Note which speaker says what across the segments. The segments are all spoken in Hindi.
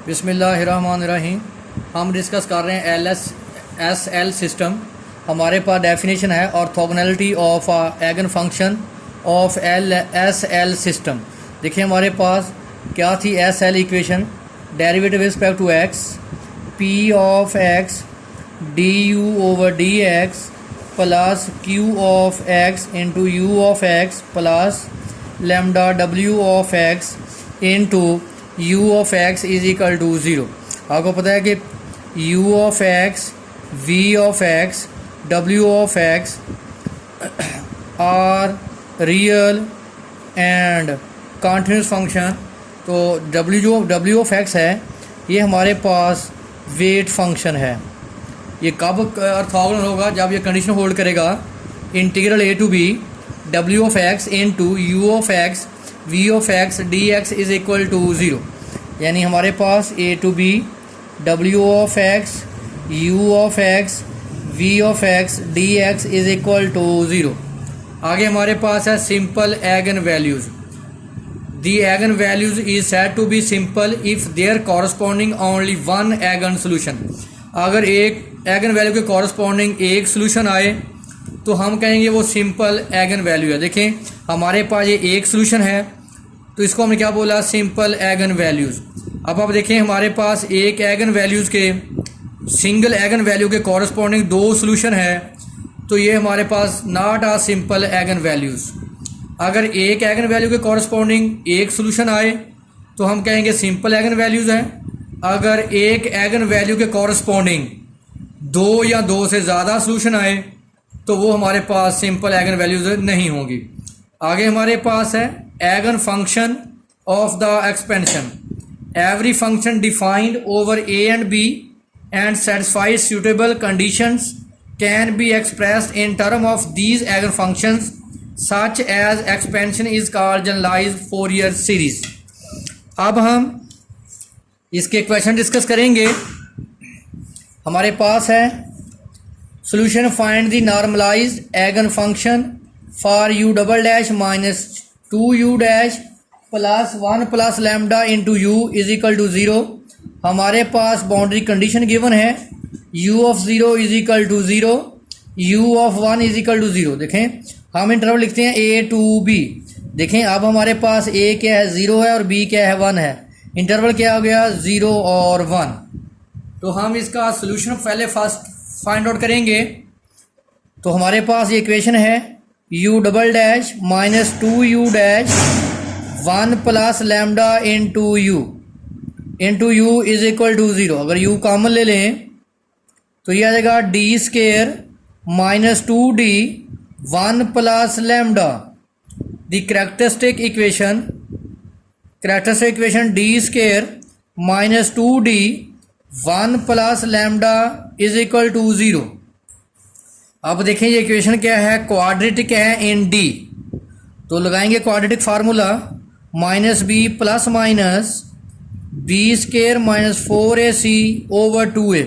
Speaker 1: बिस्मिल्लाहिर्रहमानिर्रहीम। हम डिस्कस कर रहे हैं एस एल सिस्टम। हमारे पास डेफिनेशन है orthogonality of eigen function of S L system. देखिए हमारे पास क्या थी S L equation, derivative respect to x p of x d u over d x plus q of x into u of x plus lambda डब्ल्यू of x into u of x is equal to 0। आपको पता है कि u of x, v of x, w of x are real and continuous function. तो w ऑफ x है, ये हमारे पास वेट फंक्शन है। ये कब ऑर्थोगोनल होगा? जब ये कंडीशन होल्ड करेगा integral a to b w of x into u of x v of x d x is equal to 0। यानी हमारे पास a to b w of x u of x v of x d x is equal to 0। आगे हमारे पास है simple eigen values. The eigen values is said to be simple if there corresponding only one eigen solution. अगर एक एगन वैल्यू के कॉरस्पॉन्डिंग एक सोल्यूशन आए तो हम कहेंगे वो सिंपल एगन वैल्यू है। देखें हमारे पास ये एक सोल्यूशन है तो इसको हमने क्या बोला, सिंपल एगन वैल्यूज़। अब आप देखें हमारे पास एक एगन वैल्यूज़ के सिंगल एगन वैल्यू के कॉरस्पॉन्डिंग दो सोल्यूशन है तो ये हमारे पास not uh simple eigen values. अगर एक एगन वैल्यू के कॉरस्पॉन्डिंग एक सोल्यूशन आए तो हम कहेंगे सिंपल एगन वैल्यूज़ हैं। अगर एक एगन वैल्यू के कॉरस्पॉन्डिंग दो या दो से ज़्यादा सोल्यूशन आए तो वो हमारे पास सिंपल एगन वैल्यूज़ नहीं होंगी। आगे हमारे पास है eigen function of the expansion. Every function defined over a and b and satisfies suitable conditions can be expressed in term of these eigen functions such as expansion is called generalized Fourier series। अब हम इसके क्वेश्चन डिस्कस करेंगे। हमारे पास है solution find the normalized eigen function for u double dash minus 2u dash plus 1 plus lambda into u is equal to 0। हमारे पास बाउंड्री कंडीशन गिवन है u of 0 is equal to 0, u of 1 is equal to 0। देखें हम इंटरवल लिखते हैं a to b। देखें अब हमारे पास a क्या है, 0 है, और b क्या है, 1 है। इंटरवल क्या हो गया, 0 और 1। तो हम इसका सोल्यूशन पहले फर्स्ट फाइंड आउट करेंगे। तो हमारे पास ये इक्वेशन है u double dash minus 2u dash 1 plus lambda into u is equal to 0। अगर u कॉमन ले लें तो ये आ जाएगा D square minus 2d 1 plus lambda. The characteristic equation D square minus 2d 1 plus lambda is equal to 0। अब देखें ये इक्वेशन क्या है, क्वाड्रेटिक है इन डी। तो लगाएंगे quadratic formula minus b plus minus b square minus 4ac over 2a।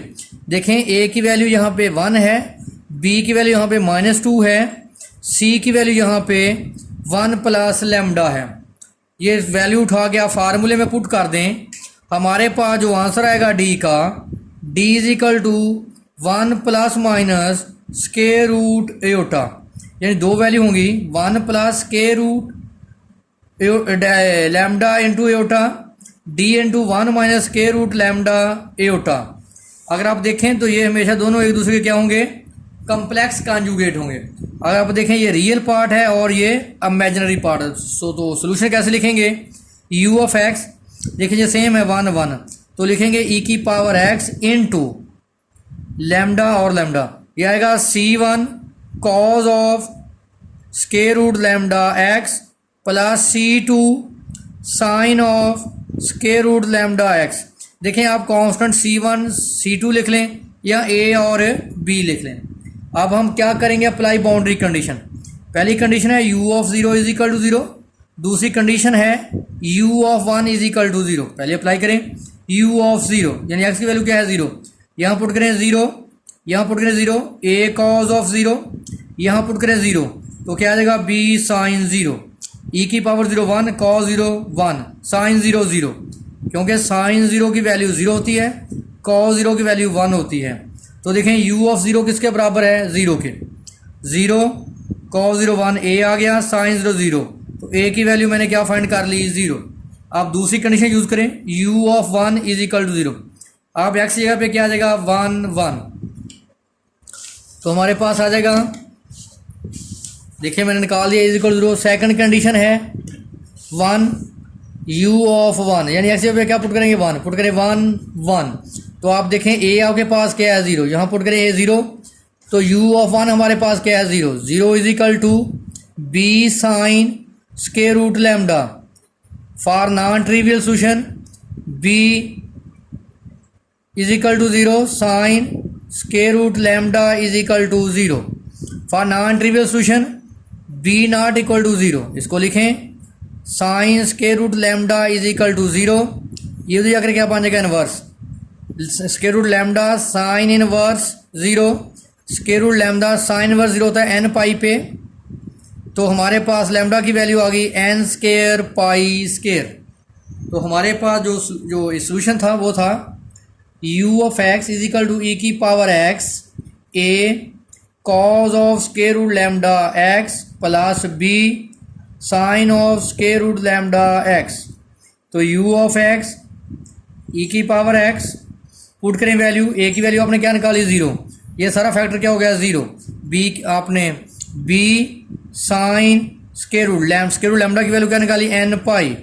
Speaker 1: देखें a की वैल्यू यहाँ पे 1 है, b की वैल्यू यहाँ पे माइनस 2 है, c की वैल्यू यहाँ पे 1 प्लस लैम्डा है। ये वैल्यू उठा के आप फार्मूले में पुट कर दें, हमारे पास जो आंसर आएगा d का, d is equal to 1 plus minus square root iota. यानी दो वैल्यू होंगी, 1 plus square root lambda into iota, D into 1 minus square root lambda iota. अगर आप देखें तो ये हमेशा दोनों एक दूसरे के क्या होंगे, कम्प्लेक्स कॉन्जुगेट होंगे। अगर आप देखें ये रियल पार्ट है और ये इमेजिनरी पार्ट है। तो सोल्यूशन कैसे लिखेंगे, u ऑफ x देखिए ये सेम है 1 1, तो लिखेंगे e की पावर x इंटू लैम्डा और लैम्डा, ये आएगा c1 cos of square root lambda x plus c2 sine of square root lambda x। देखें आप कांस्टेंट c1 c2 लिख लें या a और b लिख लें। अब हम क्या करेंगे, अप्लाई बाउंड्री कंडीशन। पहली कंडीशन है u of 0 is equal to 0, दूसरी कंडीशन है u of 1 is equal to 0। पहले अप्लाई करें u ऑफ 0 यानी x की वैल्यू क्या है 0, यहाँ पुट करें 0, यहाँ पुट करें 0, a कॉज ऑफ 0, यहाँ पुट करें 0, तो क्या आ जाएगा b साइन 0, e की पावर 0 1 cos 0 1 sin 0 0, क्योंकि साइन ज़ीरो की वैल्यू 0 होती है, कॉस ज़ीरो की वैल्यू 1 होती है। तो देखें यू ऑफ ज़ीरो किसके बराबर है, 0 के। 0 कॉस ज़ीरो 1, ए आ गया, साइन ज़ीरो 0, तो ए की वैल्यू मैंने क्या फाइंड कर ली, 0। आप दूसरी कंडीशन यूज़ करें, u of 1 is equal to 0। आप x की जगह पे क्या आ जाएगा, 1 1, तो हमारे पास आ जाएगा, देखिए मैंने निकाल दिया, is equal to 0। Second condition है 1 u ऑफ 1, यानी x की जगह पे क्या पुट करेंगे, 1 पुट करें, 1 1, तो आप देखें a आपके पास क्या है, 0, यहाँ पुट करें a 0, तो u ऑफ 1 हमारे पास क्या है, 0। 0 is equal to b sine square root lambda. For non trivial solution b is equal to 0 sine square root lambda is equal to 0। For non trivial solution b not equal to 0, इसको लिखें sine square root lambda is equal to 0। ये तो जाकर क्या बन जाएगा, inverse square root lambda sine inverse 0। Square root lambda sine inverse 0 होता है n पाई पे, तो हमारे पास लैम्डा की वैल्यू आ गई n स्क्वायर पाई स्क्वायर। तो हमारे पास जो सोल्यूशन था वो था u of x is equal to e की power x a cos of square root lambda x plus b sine of square root lambda x। तो u ऑफ x e की पावर x पुट करें वैल्यू, a की वैल्यू आपने क्या निकाली, 0, ये सारा फैक्टर क्या हो गया, 0। b आपने b sine square root lambda की वैल्यू क्या निकाली, n pi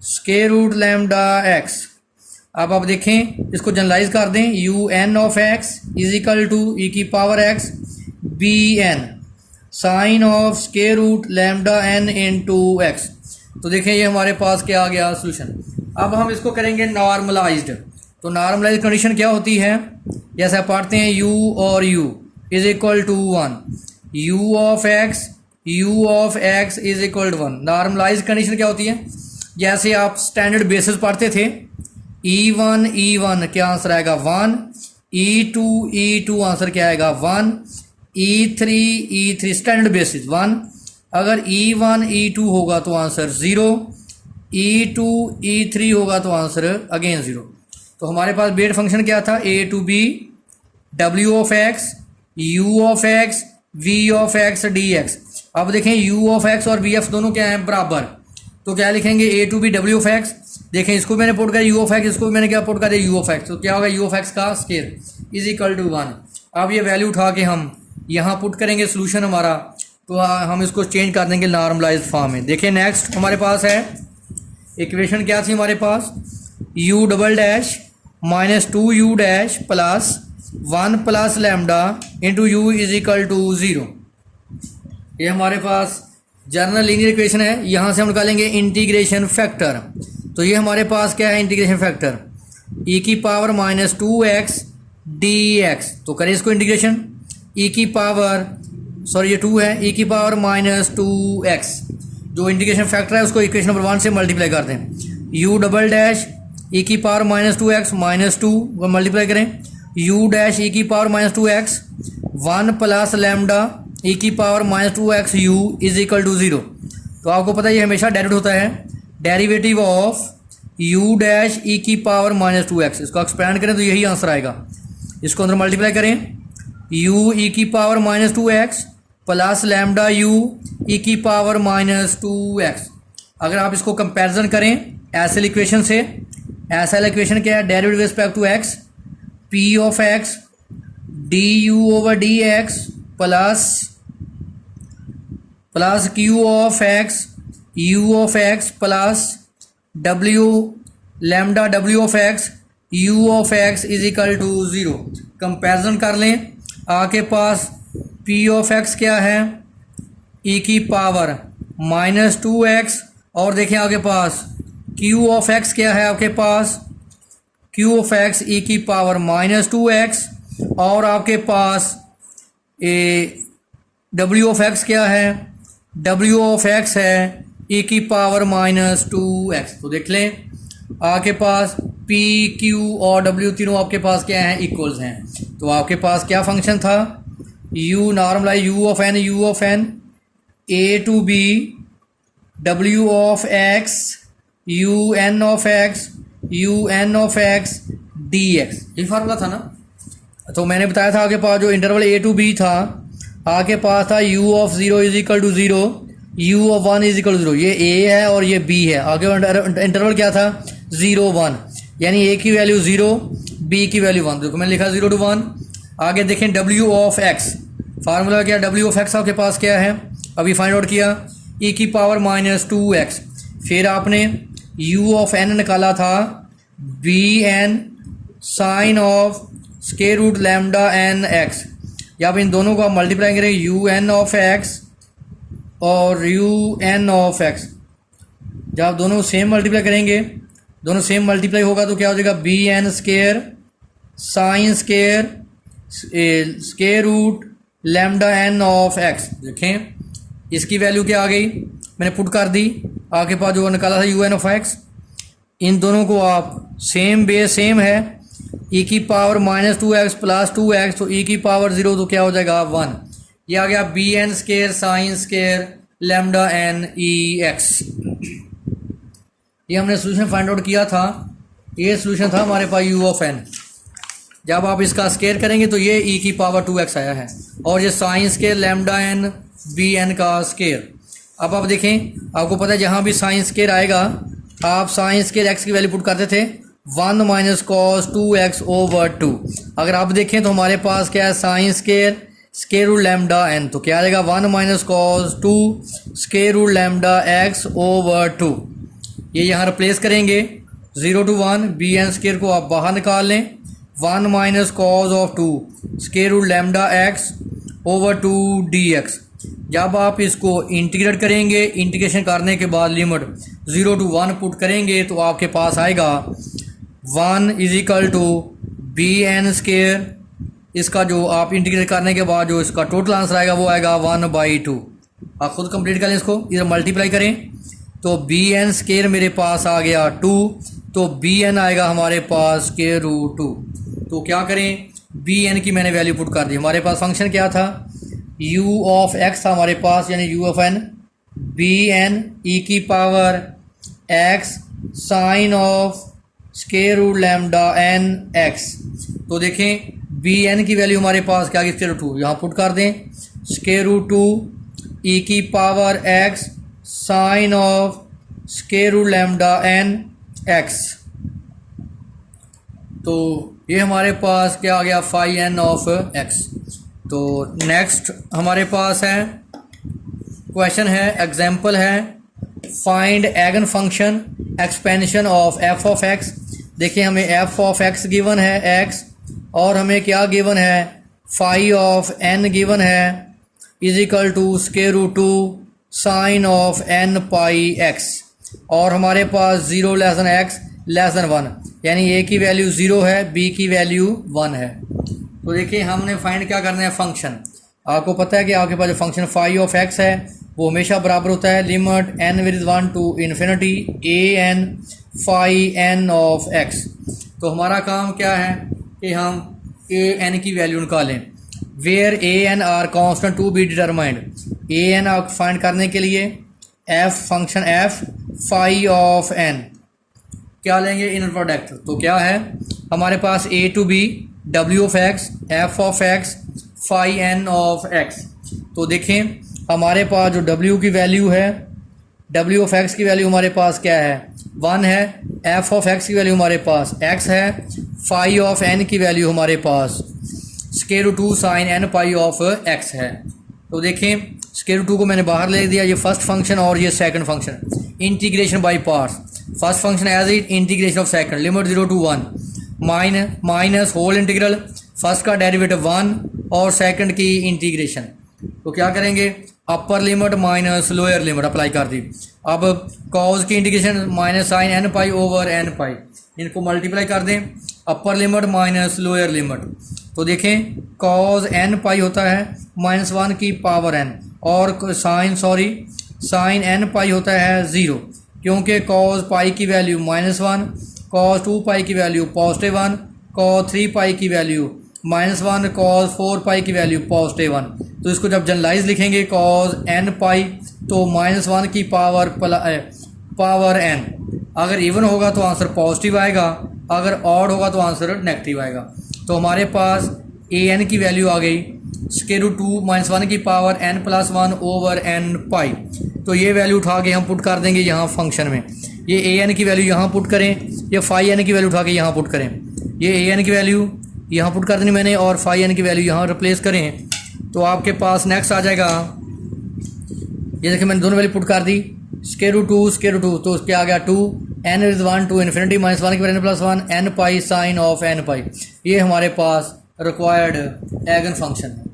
Speaker 1: square root lambda x। अब आप देखें, इसको जनरलाइज कर दें, u n of x is equal to e की power x b n sine of square root lambda n into x। तो देखें ये हमारे पास क्या आ गया, सोल्यूशन। अब हम इसको करेंगे नॉर्मलाइज्ड। तो नॉर्मलाइज्ड कंडीशन क्या होती है, जैसे आप पढ़ते हैं u और u is equal to 1, u of x is equal to 1। Normalized condition क्या होती है, जैसे आप स्टैंडर्ड बेसिस पढ़ते थे, e1 क्या आंसर आएगा, 1, e2 आंसर क्या आएगा, 1, e3 स्टैंडर्ड बेसिस 1, अगर e1 e2 होगा तो आंसर 0, e2 e3 होगा तो आंसर अगेन 0। तो हमारे पास बेट फंक्शन क्या था, a to b w of x u of x v of x dx। अब देखें u ऑफ x और v ऑफ दोनों क्या हैं, बराबर, तो क्या लिखेंगे, a to b w of x। देखें इसको मैंने पुट कर u ऑफ x, इसको मैंने क्या पुट कर दिया, u ऑफ x, तो क्या होगा, u ऑफ x का स्क्वायर इज इक्वल टू 1। अब ये वैल्यू उठा के हम यहाँ पुट करेंगे सोल्यूशन हमारा, तो हम इसको चेंज कर देंगे नॉर्मलाइज्ड फॉर्म में। देखिए नेक्स्ट हमारे पास है इक्वेशन क्या थी हमारे पास, u double dash minus 2u dash plus 1 plus lambda into u is equal to 0। ये हमारे पास जनरल लीनियर इक्वेशन है। यहाँ से हम निकालेंगे इंटीग्रेशन फैक्टर। तो ये हमारे पास क्या है, इंटीग्रेशन फैक्टर e की पावर माइनस 2x dx। तो करें इसको इंटीग्रेशन, e की पावर सॉरी ये 2 है, e की पावर माइनस 2x। जो इंटीग्रेशन फैक्टर है उसको इक्वेशन नंबर 1 से मल्टीप्लाई कर दें। u डबल डैश e की पावर माइनस 2x माइनस 2 को मल्टीप्लाई करें, u डैश e की power minus 2x 1 plus lambda e की power minus 2x u is equal to 0। तो आपको पता है ये हमेशा डेरिवेटिव होता है, derivative of u dash e की पावर माइनस 2x। इसको एक्सपेंड करें तो यही आंसर आएगा। इसको अंदर मल्टीप्लाई करें, u e की power minus 2x plus lambda u e की पावर माइनस 2x। अगर आप इसको कंपैरिजन करें एसएल इक्वेशन से, एसएल इक्वेशन क्या है, derivative respect to x p of x du over dx plus q of x u of x plus w lambda w of x u of x is equal to 0। Comparison कर लें, आपके पास p ऑफ x क्या है, e की पावर माइनस 2x, और देखें आपके पास q ऑफ x क्या है, आपके पास q ऑफ x e की पावर माइनस 2x, और आपके पास w ऑफ x क्या है, w ऑफ x है e की पावर माइनस 2x। तो देख लें आपके पास p q और w तीनों आपके पास क्या हैं, इक्वल्स हैं। तो आपके पास क्या फंक्शन था, u normalize u of n a to b w of x u n of x d x, ये फार्मूला था ना। तो मैंने बताया था आपके पास जो इंटरवल ए टू बी था, आपके पास था u of 0 is equal to 0, u of 1 is equal to 0। ये a है और ये b है। आगे इंटरवल क्या था 0 1, यानी a की वैल्यू 0, b की वैल्यू 1। देखो मैंने लिखा 0 to 1। आगे देखें w ऑफ x, फार्मूला क्या w ऑफ x आपके पास क्या है, अभी फाइंड आउट किया, e की पावर -2x। फिर आपने u ऑफ n निकाला था bn sine of square root lambda n x। या आप इन दोनों को आप मल्टीप्लाई करेंगे यू एन ऑफ एक्स और यू एन ऑफ एक्स। जब आप दोनों सेम मल्टीप्लाई करेंगे, दोनों सेम मल्टीप्लाई होगा तो क्या हो जाएगा b n square sine square square root lambda n of x. देखें इसकी वैल्यू क्या आ गई, मैंने पुट कर दी। आपके पास जो निकाला था यू एन ऑफ एक्स, इन दोनों को आप सेम बेस सेम है, e की पावर -2x प्लस 2x, तो e की पावर 0 तो क्या हो जाएगा 1। ये आ गया b n square sine square lambda n e x. ये हमने सोल्यूशन फाइंड आउट किया था, ये सोल्यूशन था हमारे पास u ऑफ n। जब आप इसका स्केयर करेंगे तो ये e की पावर 2x आया है, और ये sine square lambda n b n का स्केयर। अब आप देखें, आपको पता है जहाँ भी साइन स्केयर आएगा, आप साइन स्केयर x की वैल्यू पुट करते थे 1 माइनस कॉस 2x ओवर 2। अगर आप देखें तो हमारे पास क्या है sine square square root lambda n, तो क्या आ जाएगा 1 minus cos 2 square root lambda x over 2। ये यहाँ रिप्लेस करेंगे 0 to 1, बी एन स्केयर को आप बाहर निकाल लें, 1 minus cos of 2 square root lambda x over 2 d x. जब आप इसको इंटीग्रेट करेंगे, इंटीग्रेशन करने के बाद लिमिट 0 to 1 पुट करेंगे तो आपके पास आएगा 1 is equal to b n square. इसका जो आप इंटीग्रेट करने के बाद जो इसका टोटल आंसर आएगा वो आएगा 1/2। आप खुद कंप्लीट करें, इसको इधर मल्टीप्लाई करें तो बी एन स्केयर मेरे पास आ गया 2, तो बी एन आएगा हमारे पास स्केयर रूट 2। तो क्या करें, बी एन की मैंने वैल्यू पुट कर दी। हमारे पास फंक्शन क्या था, u ऑफ x था हमारे पास, यानी u of n, b n e की power x sine of square root lambda n x. तो देखें बी एन की वैल्यू हमारे पास क्या आ गई स्केयर रूट 2, यहाँ पुट कर दें स्केयर रूट 2 ई की power x sine of square root lambda n x. तो ये हमारे पास क्या आ गया फाई एन ऑफ x। तो नेक्स्ट हमारे पास है क्वेश्चन है, एग्जाम्पल है, find eigen function expansion of f of x. देखिए हमें एफ ऑफ एक्स गिवन है x, और हमें क्या गिवन है फाई ऑफ n गिवन है is equal to square root 2 sine of n pi x, और हमारे पास 0 लेसन x लेसन 1, यानी a की वैल्यू 0 है, b की वैल्यू 1 है। तो देखिए हमने फाइंड क्या करना है फंक्शन। आपको पता है कि आपके पास जो फंक्शन फाई ऑफ एक्स है वो हमेशा बराबर होता है limit n with 1 to infinity a n phi n of x। तो हमारा काम क्या है कि हम a n की वैल्यू निकालें, where a n are constant to be determined. a n आप फाइंड करने के लिए f function f phi of n क्या लेंगे इनर प्रोडक्ट। तो क्या है हमारे पास a to b w of x f of x phi n of x। तो देखें हमारे पास जो w की वैल्यू है, w ऑफ x की वैल्यू हमारे पास क्या है 1 है, f ऑफ x की वैल्यू हमारे पास x है, फाई ऑफ n की वैल्यू हमारे पास square root 2 sine n pi of x है। तो देखें स्केयर रूट 2 को मैंने बाहर ले दिया, ये फर्स्ट फंक्शन और ये second function. Integration by parts, first function as it integration of second limit 0 to 1 minus whole integral, first का डेरिवेटिव 1 और सेकंड की इंटीग्रेशन। तो क्या करेंगे upper limit minus lower limit apply कर दी। अब कॉज की integration minus sine n pi over n pi, इनको मल्टीप्लाई कर दें upper limit minus lower limit. तो देखें कॉज एन पाई होता है -1 की पावर एन, और साइन एन पाई होता है 0, क्योंकि कॉज पाई की वैल्यू -1, कॉज 2 पाई की वैल्यू +1, कॉज 3 पाई की वैल्यू -1, कॉज 4 पाई की वैल्यू +1। तो इसको जब जनरलाइज लिखेंगे कॉज n पाई तो -1 की पावर n, अगर इवन होगा तो आंसर पॉजिटिव आएगा, अगर ऑड होगा तो आंसर नेगेटिव आएगा। तो हमारे पास ए एन की वैल्यू आ गई स्क्वायर रूट 2 माइनस 1 की power n plus 1 over n पाई। तो ये वैल्यू उठा के हम पुट कर देंगे यहाँ फंक्शन में। ये ए एन की वैल्यू यहाँ पुट करें, ये फाई एन की वैल्यू उठा के यहाँ पुट करें। ये ए एन की वैल्यू यहाँ पुट कर देनी मैंने और फाई एन की वैल्यू यहाँ रिप्लेस करें, तो आपके पास नेक्स्ट आ जाएगा, ये देखिए मैंने दोनों वैल्यू पुट कर दी, स्क्वायर रूट 2 तो क्या आ गया 2 n is 1 to infinity minus 1 की power n plus 1 n pi sine of n pi. ये हमारे पास रिक्वायर्ड एगन फंक्शन है।